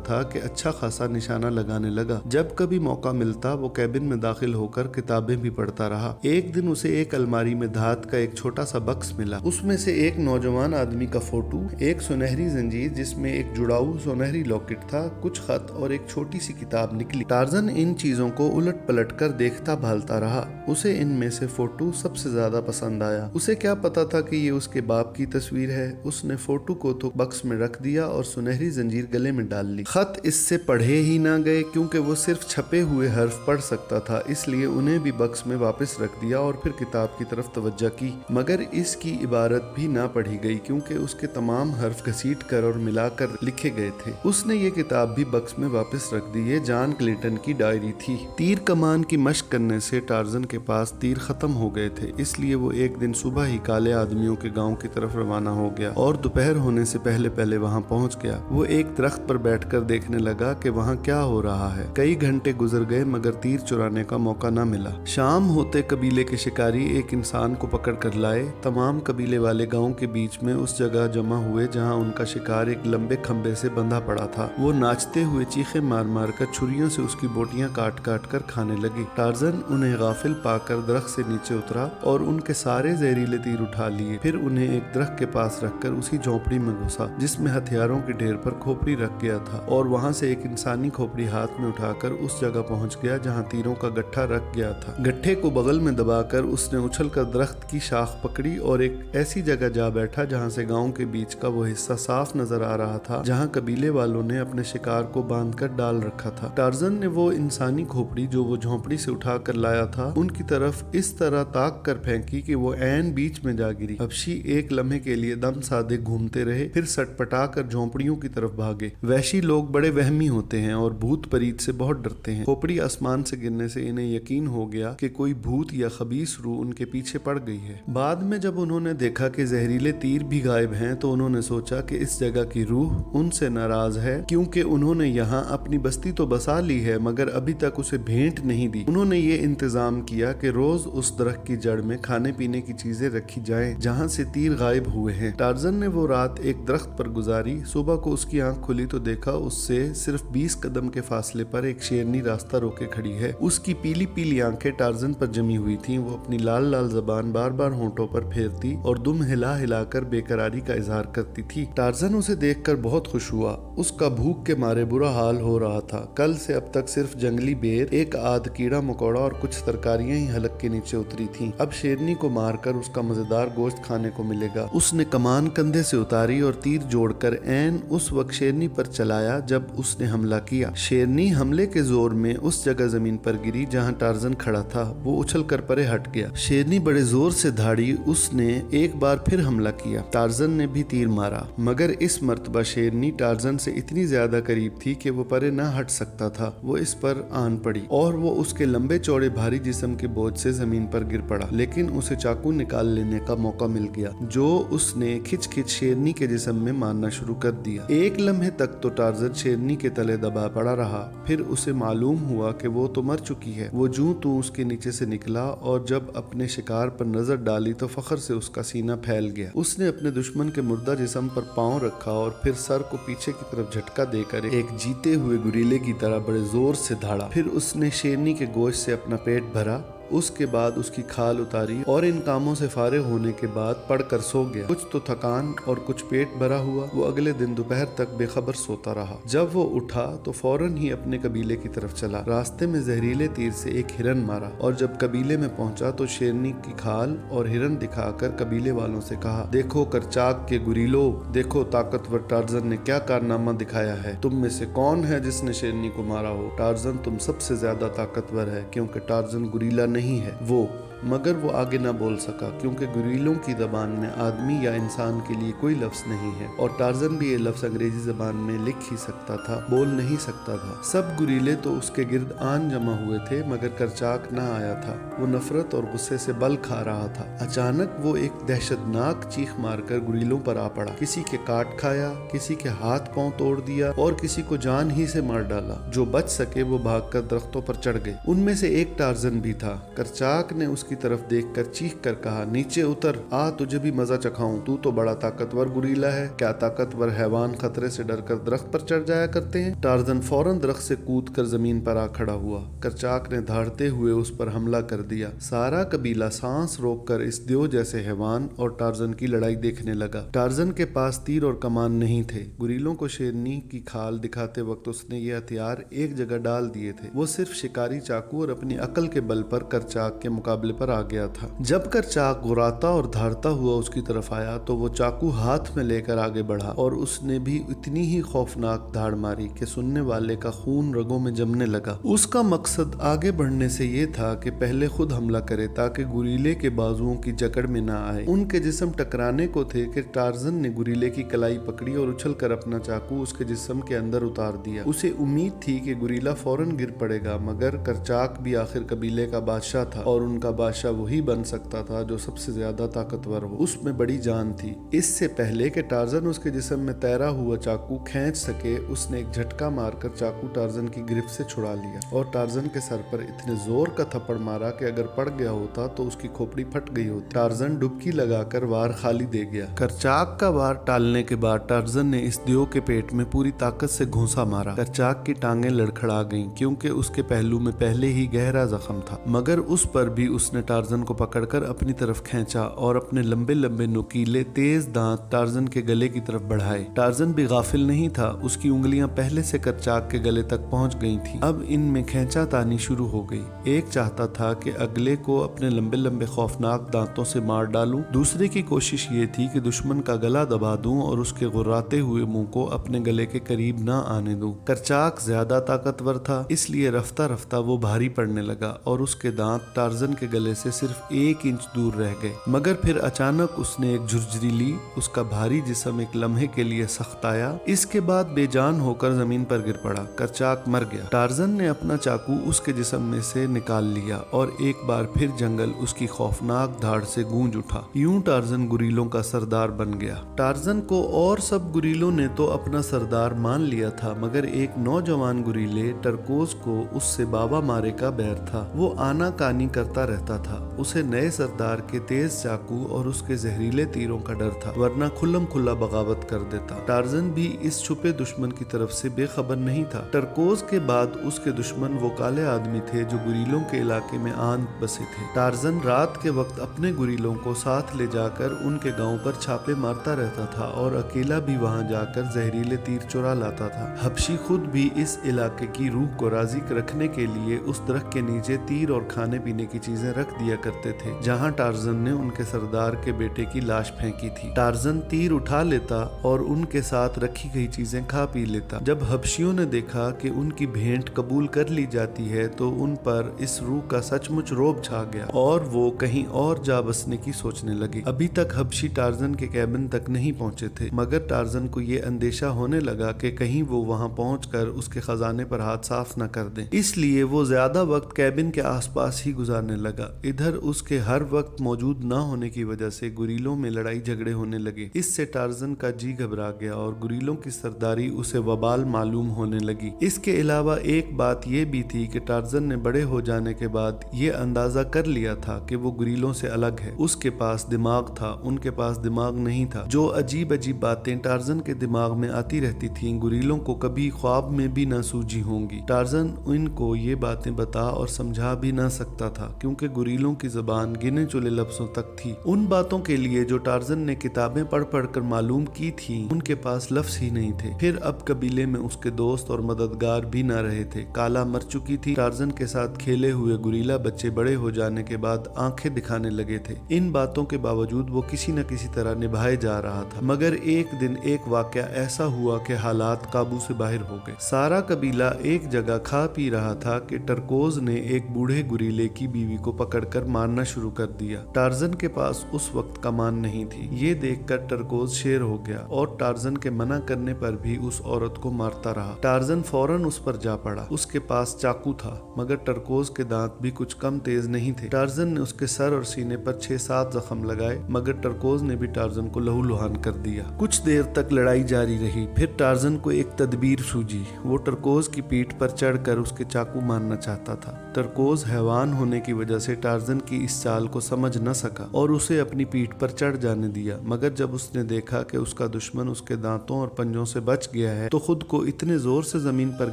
था कि अच्छा खासा निशाना लगाने लगा। जब कभी मौका मिलता वो कैबिन में दाखिल होकर किताबें भी पढ़ता रहा। एक दिन उसे एक अलमारी में धात का एक छोटा सा बक्स मिला। उसमें से एक नौजवान आदमी का फोटो, एक सुनहरी जंजीर जिसमें एक जुड़ाऊ सुनहरी लॉकेट था, कुछ खत और एक छोटी सी किताब निकली। टार्जन इन चीजों को उलट पलट कर देखता भालता रहा। उसे इनमें से फोटो सबसे ज्यादा पसंद आया। उसे क्या पता था कि ये उसके बाप की तस्वीर है। उसने फोटो को तो बक्स में रख दिया और सुनहरी जंजीर गले में डाल ली। खत इससे पढ़े ही ना गए क्योंकि वो सिर्फ छपे हुए हर्फ पढ़ सकता था, इसलिए उन्हें भी बक्स में वापस रख दिया और फिर किताब की तरफ तवज्जो की। मगर इसकी इबारत भी ना पढ़ी गई क्योंकि उसके तमाम हर्फ घसीट कर और मिलाकर लिखे गए थे। उसने ये किताब भी बक्स में वापस रख दी। ये जॉन क्लेटन की डायरी थी। तीर कमान की मशक करने से टार्जन के पास तीर खत्म हो गए थे, इसलिए वो एक दिन सुबह ही काले आदमियों के गांव की तरफ रवाना हो गया और दोपहर होने से पहले पहले वहां पहुंच गया। वो एक दरख्त पर बैठकर देखने लगा कि वहां क्या हो रहा है। कई घंटे गुजर गए मगर तीर चुराने का मौका न मिला। शाम होते कबीले के शिकारी एक इंसान को पकड़ कर लाए। तमाम कबीले वाले गांव के बीच में उस जगह जमा हुए जहां उनका शिकार एक लंबे खंबे से बंधा पड़ा था। वो नाचते हुए चीखे मार मार कर छुरियों से उसकी बोटियां काट काट कर खाने लगे। टार्जन उन्हें गाफिल पाकर दरख्त से नीचे उतरा और उनके सारे जहरीले तीर उठा लिए। फिर उन्हें एक दरख्त के पास रखकर उसी झोंपड़ी में घुसा जिसमें हथियारों के ढेर पर खोपड़ी रख गया था और वहां से एक इंसानी खोपड़ी हाथ में उठाकर उस जगह पहुंच गया जहां तीरों का गट्ठा रख गया था। गट्ठे को बगल में दबाकर उसने उछलकर दरख्त की शाख पकड़ी और एक ऐसी जगह जा बैठा जहां से गांव के बीच का वो हिस्सा साफ नजर आ रहा था जहां कबीले वालों ने अपने शिकार को बांधकर डाल रखा था। टार्जन ने वो इंसानी खोपड़ी जो वो झोंपड़ी से उठा कर लाया था उनकी तरफ इस तरह ताक कर फेंकी कि वो ऐन बीच में जा गिरी। हबशी एक लम्हे के लिए दम साधे घूमते रहे, फिर सटपटा कर झोंपड़ियों की तरफ भागे। वैशी लोग बड़े वहमी होते हैं और भूत परीत से बहुत डरते हैं। खोपड़ी आसमान से गिरने से इन्हें यकीन हो गया कि कोई भूत या खबीस रूह उनके पीछे पड़ गई है। बाद में जब उन्होंने देखा कि जहरीले तीर भी गायब हैं तो उन्होंने सोचा कि इस जगह की रूह उनसे नाराज है क्योंकि उन्होंने यहाँ अपनी बस्ती तो बसा ली है मगर अभी तक उसे भेंट नहीं दी। उन्होंने ये इंतजाम किया कि रोज उस दरख्त की जड़ में खाने पीने की चीजें रखी जाएं जहां से तीर गायब हुए हैं। टार्जन ने वो रात एक दरख्त पर गुजारी। सुबह को उसकी आंख खुली तो देखा उससे सिर्फ 20 कदम के फासले पर एक शेरनी रास्ता रोके खड़ी है। उसकी पीली पीली आंखें टार्जन पर जमी हुई थीं। वो अपनी लाल लाल जबान बार बार होंठों पर फेरती और दुम हिला हिलाकर बेकरारी का इजहार करती थी। टार्जन उसे देखकर बहुत खुश हुआ। उसका भूख के मारे बुरा हाल हो रहा था। कल से अब तक सिर्फ जंगली बेर, एक आध कीड़ा मकोड़ा और कुछ तरकारियां ही हलक के नीचे उतरी थीं। अब शेरनी को मारकर उसका मजेदार गोश्त खाने को मिलेगा। उसने कमान कंधे से उतारी और तीर जोड़कर ऐन उस वक्त शेरनी पर चलाया जब उसने हमला किया। शेरनी हमले के जोर में उस जगह जमीन पर गिरी जहां टार्जन खड़ा था। वो उछल कर परे हट गया। शेरनी बड़े जोर से धाड़ी। उसने एक बार फिर हमला किया। टार्जन ने भी तीर मारा मगर इस मर्तबा शेरनी टार्जन से इतनी ज्यादा करीब थी कि वो परे न हट सकता था। वो इस पर आन पड़ी और वो उसके लंबे चौड़े भारी जिस्म के बोझ से जमीन पर गिर पड़ा, लेकिन उसे चाकू निकाल लेने का मौका मिल गया जो उसने खिंच खिंच शेरनी के जिस्म में मारना शुरू कर दिया। एक लम्हे तक तो टार्जन शेरनी के तले दबा पड़ा रहा। फिर उसे मालूम हुआ कि वो तो मर चुकी है। वो जूं तू उसके नीचे से निकला और जब अपने शिकार पर नजर डाली तो फख्र से उसका सीना फैल गया। उसने अपने दुश्मन के मुर्दा जिस्म पर पांव रखा और फिर सर को पीछे की तरफ झटका देकर एक जीते हुए गुरीले की तरह बड़े जोर से धाड़ा। फिर उसने शेरनी के गोश्त से अपना पेट भरा उसके बाद उसकी खाल उतारी और इन कामों से फारिग होने के बाद पढ़कर सो गया। कुछ तो थकान और कुछ पेट भरा हुआ वो अगले दिन दोपहर तक बेखबर सोता रहा। जब वो उठा तो फौरन ही अपने कबीले की तरफ चला। रास्ते में जहरीले तीर से एक हिरन मारा और जब कबीले में पहुंचा तो शेरनी की खाल और हिरन दिखाकर कबीले वालों से कहा, देखो करचाक के गुरीलो, देखो ताकतवर टार्जन ने क्या कारनामा दिखाया है। तुम में से कौन है जिसने शेरनी को मारा हो? टार्जन तुम सबसे ज्यादा ताकतवर है, क्योंकि टार्जन गुरीला नहीं है। वो मगर वो आगे ना बोल सका क्योंकि गुरीलों की जबान में आदमी या इंसान के लिए कोई लफ्ज नहीं है और टार्जन भी ये लफ्ज अंग्रेजी जबान में लिख ही सकता था, बोल नहीं सकता था। सब गुरीले तो उसके गिर्द आन जमा हुए थे मगर करचाक ना आया था। वो नफरत और गुस्से से बल खा रहा था। अचानक वो एक दहशतनाक चीख मारकर गुरीलों पर आ पड़ा। किसी के काट खाया, किसी के हाथ पांव तोड़ दिया और किसी को जान ही से मार डाला। जो बच सके वो भागकर दरख्तों पर चढ़ गए। उनमें से एक टार्जन भी था। करचाक ने उसकी तरफ देखकर चीख कर कहा, नीचे उतर, आ तुझे भी मजा चखाऊं। तू तो बड़ा ताकतवर गुरीला है। क्या ताकतवर हैवान खतरे से डरकर दरख्त पर चढ़ जाया करते हैं? टार्जन फौरन दरख्त से कूद कर जमीन पर आ खड़ा हुआ। करचाक ने धाड़ते हुए उस पर हमला कर दिया। सारा कबीला सांस रोककर इस देव जैसे हैवान और टार्जन की लड़ाई देखने लगा। टार्जन के पास तीर और कमान नहीं थे। गुरीलों को शेरनी की खाल दिखाते वक्त उसने ये हथियार एक जगह डाल दिए थे। वो सिर्फ शिकारी चाकू और अपनी अकल के बल पर करचाक के मुकाबले पर आ गया था। जब करचाक गुराता और धारता हुआ उसकी तरफ आया तो वो चाकू हाथ में लेकर आगे बढ़ा और उसने भी इतनी ही खौफनाक धाड़ मारी कि सुनने वाले का खून रगों में जमने लगा। उसका मकसद आगे बढ़ने से ये था कि पहले खुद हमला करे ताकि गुरीले के बाजुओं की जकड़ में ना आए। उनके जिस्म टकराने को थे कि टार्जन ने गुरीले की कलाई पकड़ी और उछलकर अपना चाकू उसके जिस्म के अंदर उतार दिया। उसे उम्मीद थी कि गुरीला फौरन गिर पड़ेगा मगर करचाक भी आखिर कबीले का बादशाह था और उनका बादशाह वही बन सकता था जो सबसे ज्यादा ताकतवर हो। उसमें बड़ी जान थी। इससे पहले कि टार्जन उसके जिस्म में तैरा हुआ चाकू खींच सके उसने एक झटका मारकर चाकू टार्जन की गिरफ्त से छुड़ा लिया और टार्जन के सर पर इतने जोर का थप्पड़ मारा कि अगर पड़ गया होता तो उसकी खोपड़ी फट गई होती। टार्जन डुबकी लगाकर वार खाली दे गया। करचाक का वार टालने के बाद टार्जन ने इस देव के पेट में पूरी ताकत से घूंसा मारा। करचाक की टांगें लड़खड़ा गईं क्योंकि उसके पहलू में पहले ही गहरा जख्म था मगर उस पर भी उसने टार्जन को पकड़कर अपनी तरफ खींचा और अपने लंबे लंबे नुकीले तेज दांत टार्जन के गले की तरफ बढ़ाए। टार्जन भी गाफिल नहीं था। उसकी उंगलियां पहले से करचाक के गले तक पहुंच गई थीं। अब इनमें खींचातानी शुरू हो गई। एक चाहता था कि अगले को अपने लंबे लंबे खौफनाक दांतों से मार डालूं। दूसरे की कोशिश ये थी कि दुश्मन का गला दबा दूं और उसके गुर्राते हुए मुंह को अपने गले के करीब ना आने दूं। करचाक ज्यादा ताकतवर था इसलिए रफ्ता रफ्ता वो भारी पड़ने लगा और उसके दांत टार्जन के गले से सिर्फ 1 इंच दूर रह गए। मगर फिर अचानक उसने एक झुरझुरी ली। उसका भारी जिस्म एक लम्हे के लिए सख्त आया। इसके बाद बेजान होकर जमीन पर गिर पड़ा। करचाक मर गया। टार्जन ने अपना चाकू उसके जिस्म में से निकाल लिया और एक बार फिर जंगल उसकी खौफनाक धाड़ से गूंज उठा। यूं टार्जन गुरीलों का सरदार बन गया। टार्जन को और सब गुरीलों ने तो अपना सरदार मान लिया था मगर एक नौजवान गुरीले टरकोज को उससे बाबा मारे का बैर था। वो आना कानी करता रहता था। उसे नए सरदार के तेज चाकू और उसके जहरीले तीरों का डर था वरना खुल्लम खुल्ला बगावत कर देता। टार्जन भी इस छुपे दुश्मन की तरफ से बेखबर नहीं था। टरकोज के बाद उसके दुश्मन वो काले आदमी थे जो गुरीलों के इलाके में आन बसे थे। टार्जन रात के वक्त अपने गुरीलों को साथ ले जाकर उनके गांव पर छापे मारता रहता था और अकेला भी वहां जाकर जहरीले तीर चुरा लाता था। हबशी खुद भी इस इलाके की रूह को राजी रखने के लिए उस दरख्त के नीचे तीर और खाने पीने की चीजें रख दिया करते थे जहां टार्जन ने उनके सरदार के बेटे की लाश फेंकी थी। टार्जन तीर उठा लेता और उनके साथ रखी गई चीजें खा पी लेता। जब हबशियों ने देखा कि उनकी भेंट कबूल कर ली जाती है तो उन पर इस रूह का सचमुच रोब छा गया और वो कहीं और जा बसने की सोचने लगे। अभी तक हबशी टार्जन के कैबिन तक नहीं पहुंचे थे मगर टार्जन को ये अंदेशा होने लगा कि कहीं वो वहां पहुंचकर उसके खजाने पर हाथ साफ न कर दें। इसलिए वो ज्यादा वक्त कैबिन के आसपास ही गुजारने लगा। इधर उसके हर वक्त मौजूद न होने की वजह से गुरीलों में लड़ाई झगड़े होने लगे। इससे टार्जन का जी घबरा गया और गुरीलों की सरदारी उसे वबाल मालूम होने लगी। इसके अलावा एक बात यह भी थी कि टार्जन ने बड़े हो जाने के बाद ये अंदाजा कर लिया था कि वो गुरीलों से अलग है। उसके पास दिमाग था, उनके पास दिमाग नहीं था। जो अजीब अजीब बातें टार्जन के दिमाग में आती रहती थीं गुरीलों को कभी ख्वाब में भी न सूझी होंगी। टार्जन इनको ये बातें बता और समझा भी न सकता था क्योंकि गुरीलों की ज़बान गिने चुने लफ्ज़ों तक थी। उन बातों के लिए जो टार्ज़न ने किताबें पढ़ पढ़ कर मालूम की थी उनके पास लफ्ज़ ही नहीं थे। फिर अब कबीले में उसके दोस्त और मददगार भी न रहे थे। काला मर चुकी थी। टार्ज़न के साथ खेले हुए गुरीला बच्चे बड़े हो जाने के बाद आंखें दिखाने लगे थे। इन बातों के बावजूद वो किसी न किसी तरह निभाए जा रहा था। मगर एक दिन एक वाकया ऐसा हुआ कि हालात काबू से बाहर हो गए। सारा कबीला एक जगह खा पी रहा था कि टरकोज ने एक बूढ़े गुरीले की बीवी को पकड़कर मारना शुरू कर दिया। टार्ज़न के पास उस वक्त कमान नहीं थी। ये देखकर टरकोज शेर हो गया और टार्ज़न के मना करने पर भी उस औरत को मारता रहा। टार्ज़न फौरन उस पर जा पड़ा। उसके पास चाकू था मगर टरकोज के दांत भी कुछ कम तेज नहीं थे। टार्ज़न ने उसके सर और सीने पर 6-7 जख्म लगाए मगर टरकोज ने भी टार्ज़न को लहूलुहान कर दिया। कुछ देर तक लड़ाई जारी रही। फिर टार्ज़न को एक तदबीर सूझी। वो टरकोज की पीठ पर चढ़कर उसके चाकू मारना चाहता था। टरकोज हैवान होने की वजह से टार्ज़न की इस चाल को समझ न सका और उसे अपनी पीठ पर चढ़ जाने दिया। मगर जब उसने देखा कि उसका दुश्मन उसके दांतों और पंजों से बच गया है तो खुद को इतने जोर से जमीन पर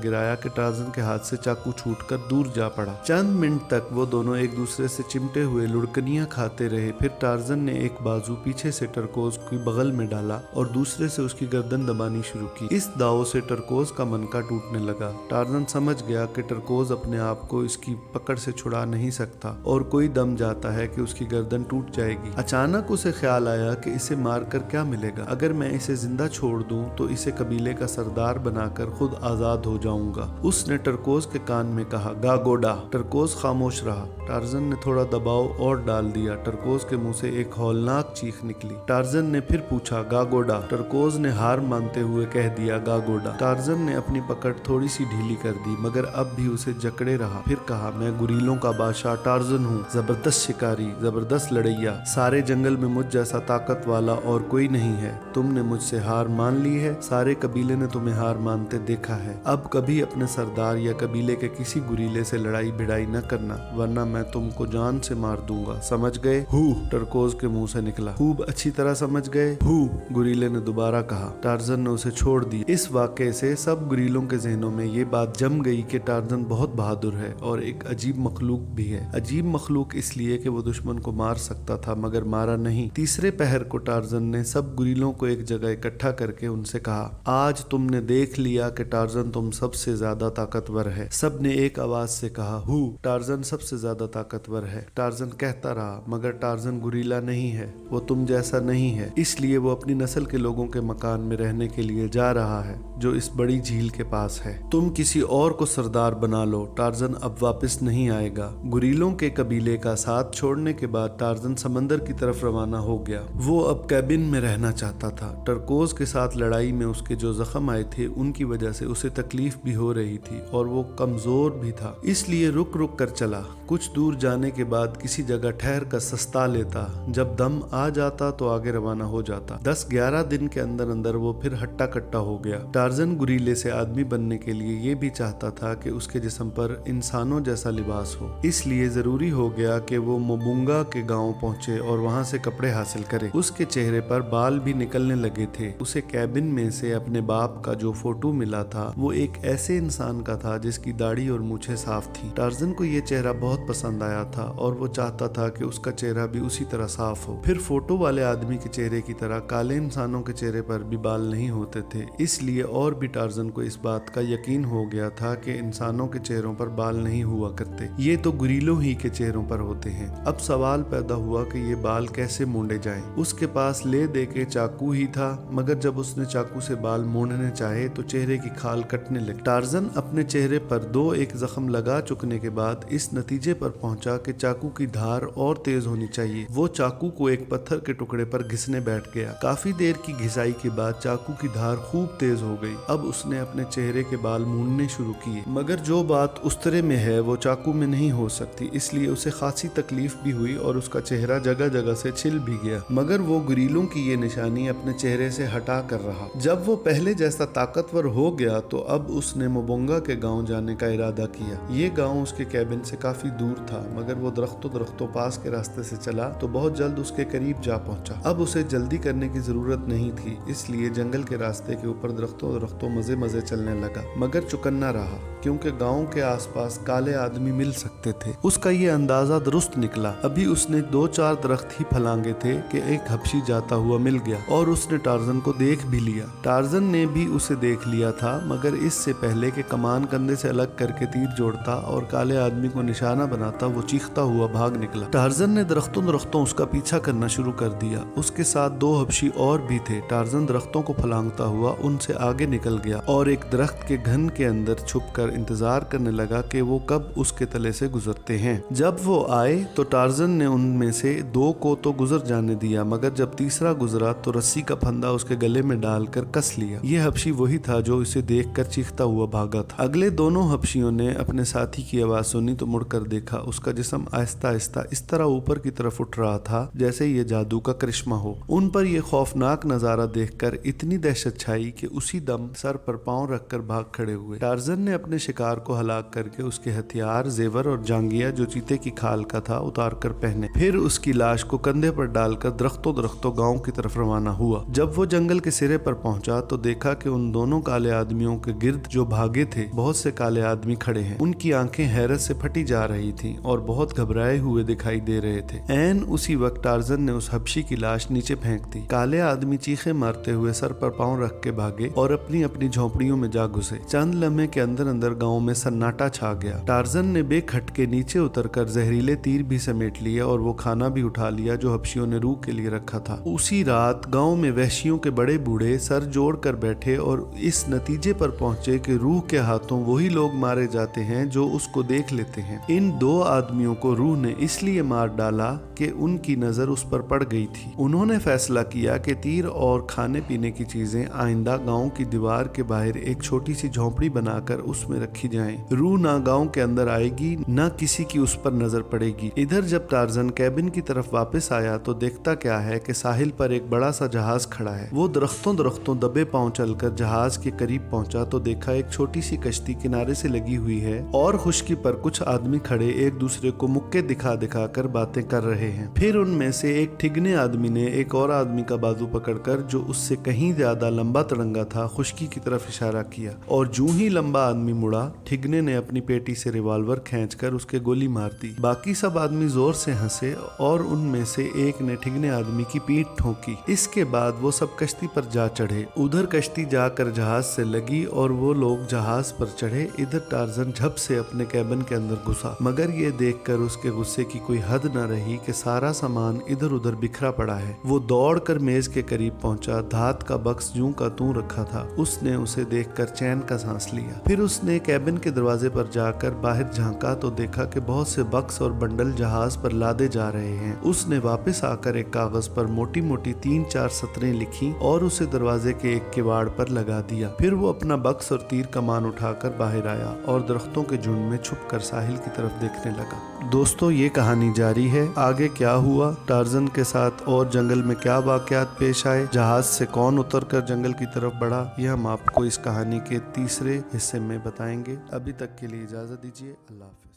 गिराया कि टार्ज़न के हाथ से चाकू छूटकर दूर जा पड़ा। चंद मिनट तक वो दोनों एक दूसरे से चिमटे हुए लुढ़कनियां खाते रहे। फिर टार्ज़न ने एक बाजू पीछे से टरकोज की बगल में डाला और दूसरे से उसकी गर्दन दबानी शुरू की। इस दाव से टरकोज का मनका टूटने लगा। टार्ज़न समझ गया कि टरकोज अपने आप को इसकी पकड़ से छुड़ा नहीं सकता और कोई दम जाता है कि उसकी गर्दन टूट जाएगी। अचानक उसे ख्याल आया कि इसे मारकर क्या मिलेगा। अगर मैं इसे जिंदा छोड़ दूं तो इसे कबीले का सरदार बनाकर खुद आजाद हो जाऊंगा। उसने टरकोज के कान में कहा, गागोडा। टरकोज खामोश रहा। टार्ज़न ने थोड़ा दबाव और डाल दिया। टरकोज के मुंह से एक हौलनाक चीख निकली। टार्ज़न ने फिर पूछा, गागोडा। टरकोज ने हार मानते हुए कह दिया, गागोडा। टार्ज़न ने अपनी पकड़ थोड़ी सी ढीली कर दी मगर अब भी उसे जकड़े रहा। फिर कहा, मैं गुरीलों का बादशाह टार्ज़न हूँ, जबरदस्त शिकारी, जबरदस्त लड़ैया। सारे जंगल में मुझ जैसा ताकत वाला और कोई नहीं है। तुमने मुझसे हार मान ली है। सारे कबीले ने तुम्हें हार मानते देखा है। अब कभी अपने सरदार या कबीले के किसी गुरीले से लड़ाई भिड़ाई न करना वरना मैं तुमको जान से मार दूंगा। समझ गए? हु। टरकोज के मुंह से निकला। खूब अच्छी तरह समझ गए? हु। गुरीले ने दोबारा कहा। टार्ज़न ने उसे छोड़ दी। इस वाक़े से सब गुरीलों के जहनों में ये बात जम गई कि टार्ज़न बहुत बहादुर है और एक अजीब मखलूक भी है। अजीब मखलूक इसलिए कि वो दुश्मन को मार सकता था मगर मारा नहीं। तीसरे पहर को टार्ज़न ने सब गुरीलों को एक जगह इकट्ठा करके उनसे कहा, आज तुमने देख लिया कि टार्ज़न तुम सबसे ज्यादा ताकतवर है। सब ने एक आवाज से कहा, हु। टार्ज़न सबसे ज्यादा ताकतवर है। टार्ज़न कहता रहा, मगर टार्ज़न गुरीला नहीं है। वो तुम जैसा नहीं है। इसलिए वो अपनी नस्ल के लोगों के मकान में रहने के लिए जा रहा है जो इस बड़ी झील के पास है। तुम किसी और को सरदार बना लो। टार्ज़न अब वापस नहीं आएगा। गुरीलों के कबीले का साथ छोड़ने के बाद टार्ज़न समंदर की तरफ रवाना हो गया। वो अब कैबिन में रहना चाहता था। टरकोज के साथ लड़ाई में उसके जो जख्म आए थे उनकी वजह से उसे तकलीफ भी हो रही थी और वो कमजोर भी था, इसलिए रुक रुक कर चला। कुछ दूर जाने के बाद किसी जगह ठहर कर सस्ता लेता। जब दम आ जाता तो आगे रवाना हो जाता। 10-11 दिन के अंदर अंदर वो फिर हट्टा कट्टा हो गया। टार्ज़न गुरीले से आदमी बनने के लिए ये भी चाहता था कि उसके जिस्म पर इंसानों जैसा लिबास हो। इसलिए जरूरी हो गया कि वो मोबुंगा के गांव पहुंचे और वहां से कपड़े हासिल करे। उसके चेहरे पर बाल भी निकलने लगे थे। उसे कैबिन में से अपने बाप का जो फोटो मिला था वो एक ऐसे इंसान का था जिसकी दाढ़ी और मूछें साफ थी। टार्ज़न को ये चेहरा बहुत पसंद आया था और वो चाहता था कि उसका चेहरा भी उसी तरह साफ हो। फिर फोटो वाले आदमी के चेहरे की तरह काले इंसानों के चेहरे पर भी बाल नहीं होते थे। इसलिए और भी टार्ज़न को इस बात का यकीन हो गया था कि इंसानों के चेहरों पर बाल नहीं हुआ करते, ये तो गुरीलों ही के चेहरों पर होते हैं। अब सवाल पैदा हुआ कि ये बाल कैसे मूंडे जाएं। उसके पास ले दे के चाकू ही था मगर जब उसने चाकू से बाल मूंडने चाहे तो चेहरे की खाल कटने लगी। टार्ज़न अपने चेहरे पर 2-1 जख्म लगा चुकने के बाद इस नतीजे पर पहुंचा कि चाकू की धार और तेज होनी चाहिए। वो चाकू को एक पत्थर के टुकड़े पर घिसने बैठ गया। काफी देर की घिसाई के बाद चाकू की धार खूब तेज हो गई। अब उसने अपने चेहरे के बाल मूंडने शुरू किए मगर जो बात उस्तरे में है वो चाकू में नहीं हो सकती, इसलिए उसे खासी तकलीफ भी हुई और उसका चेहरा जगह जगह से छिल भी गया। मगर वो गुरीलों की ये निशानी अपने चेहरे से हटा कर रहा। जब वो पहले जैसा ताकतवर हो गया तो अब उसने मोबुंगा के गांव जाने का इरादा किया। ये गांव उसके कैबिन से काफी दूर था मगर वो दरख्तों पास के रास्ते से चला तो बहुत जल्द उसके करीब जा पहुंचा। अब उसे जल्दी करने की जरूरत नहीं थी, इसलिए जंगल के रास्ते के ऊपर दरख्तों मजे मजे चलने लगा मगर चुकन्ना रहा क्योंकि गांव के आसपास काले काले आदमी मिल सकते थे। उसका ये अंदाजा दुरुस्त निकला। अभी उसने 2-4 दरख्त ही फलांगे थे कि एक हबशी जाता हुआ मिल गया और उसने टार्जन को देख भी लिया। टार्जन ने भी उसे देख लिया था, मगर इससे पहले कि कमान कंधे से अलग करके तीर जोड़ता और काले आदमी को निशाना बनाता, वो चीखता हुआ भाग निकला। टार्जन ने दरख्तों उसका पीछा करना शुरू कर दिया। उसके साथ 2 हबशी और भी थे। टार्जन दरख्तों को फलांगता हुआ उनसे आगे निकल गया और एक दरख्त के घन के अंदर छुपकर इंतजार करने लगा कि वो कब उसके तले से गुजरते हैं। जब वो आए तो टार्जन ने उनमें से 2 को तो गुजर जाने दिया, मगर जब तीसरा गुजरा तो रस्सी का फंदा उसके गले में डालकर कस लिया। ये हबशी वही था जो इसे देखकर चीखता हुआ भागा था। अगले दोनों हबशियों ने अपने साथी की आवाज सुनी तो मुड़कर देखा। उसका जिस्म आहिस्ता आहिस्ता इस तरह ऊपर की तरफ उठ रहा था जैसे ये जादू का करिश्मा हो। उन पर यह खौफनाक नजारा देखकर इतनी दहशत छाई कि उसी दम सर पर पांव रखकर भाग खड़े हुए। टार्जन ने अपने शिकार को हलाक करके उसके हथियार, जेवर और जांगिया जो चीते की खाल का था उतार कर पहने। फिर उसकी लाश को कंधे पर डालकर दरख्तों गांव की तरफ रवाना हुआ। जब वो जंगल के सिरे पर पहुंचा तो देखा कि उन दोनों काले आदमियों के गिर्द जो भागे थे बहुत से काले आदमी खड़े हैं। उनकी आंखें हैरत से फटी जा रही थीं और बहुत घबराए हुए दिखाई दे रहे थे। ऐन उसी वक्त टार्जन ने उस हबशी की लाश नीचे फेंक दी। काले आदमी चीखे मारते हुए सर पर पांव रख के भागे और अपनी अपनी झोपड़ियों में जा घुसे। चंद लम्हे के अंदर अंदर गांव में सन्नाटा छा गया। टार्जन ने बेखटके नीचे उतरकर जहरीले तीर भी समेट लिए और वो खाना भी उठा लिया जो हबशियों ने रूह के लिए रखा था। उसी रात गांव में वहशियों के बड़े बूढ़े सर जोड़ कर बैठे और इस नतीजे पर पहुंचे कि रूह के हाथों वही लोग मारे जाते हैं जो उसको देख लेते हैं। इन 2 आदमियों को रूह ने इसलिए मार डाला कि उनकी नजर उस पर पड़ गई थी। उन्होंने फैसला किया कि तीर और खाने पीने की चीजें आइंदा गांव की दीवार के बाहर एक छोटी सी झोंपड़ी बनाकर उसमें रखी जाएं। रूह ना गांव के अंदर आएगी, ना किसी की उस पर नजर पड़ेगी। इधर जब टार्जन कैबिन की तरफ वापस आया तो देखता क्या है कि साहिल पर एक बड़ा सा जहाज खड़ा है। वो दरख्तों दबे पांव चलकर जहाज के करीब पहुंचा तो देखा एक छोटी सी कश्ती किनारे से लगी हुई है और खुश्की पर कुछ आदमी खड़े एक दूसरे को मुक्के दिखा दिखा कर बातें कर रहे हैं। फिर उनमें से एक ठिगने आदमी ने एक और आदमी का बाजू पकड़कर, जो उससे कहीं ज्यादा लंबा तड़ंगा था, खुश्की की तरफ इशारा किया और जूं ही लंबा आदमी मुड़ा, ठिगने ने अपनी पेटी से रिवॉल्वर खींचकर उसके गोली मार दी। बाकी सब आदमी जोर से हंसे और उनमें से एक ने ठिगने आदमी की पीठ ठोकी। इसके बाद वो सब कश्ती पर जा चढ़े। उधर कश्ती जाकर जहाज से लगी और वो लोग जहाज पर चढ़े। इधर टार्जन झप से अपने कैबिन के अंदर घुसा, मगर ये देखकर उसके गुस्से की कोई हद न रही कि सारा सामान इधर उधर बिखरा पड़ा है। वो दौड़कर मेज के करीब पहुंचा। धात का बक्स जूं का तूं रखा था। उसने उसे देखकर चैन का सांस लिया। फिर उसने कैबिन के दरवाजे पर जाकर बाहर झांका तो देखा कि बहुत से बक्स और बंडल जहाज पर लादे जा रहे हैं। उसने वापस आकर एक कागज पर मोटी मोटी 3-4 सतरें लिखी और उसे दरवाजे के एक किवाड़ पर लगा दिया। फिर वो अपना बक्स और तीर कमान उठाकर बाहर आया और दरख्तों के झुंड में छुपकर साहिल की तरफ देखने लगा। दोस्तों, ये कहानी जारी है। आगे क्या हुआ, टार्जन के साथ और जंगल में क्या वाकयात पेश आए, जहाज से कौन उतरकर जंगल की तरफ बढ़ा, ये हम आपको इस कहानी के तीसरे हिस्से में बताएंगे। अभी तक के लिए इजाजत दीजिए। अल्लाह हाफ़िज़।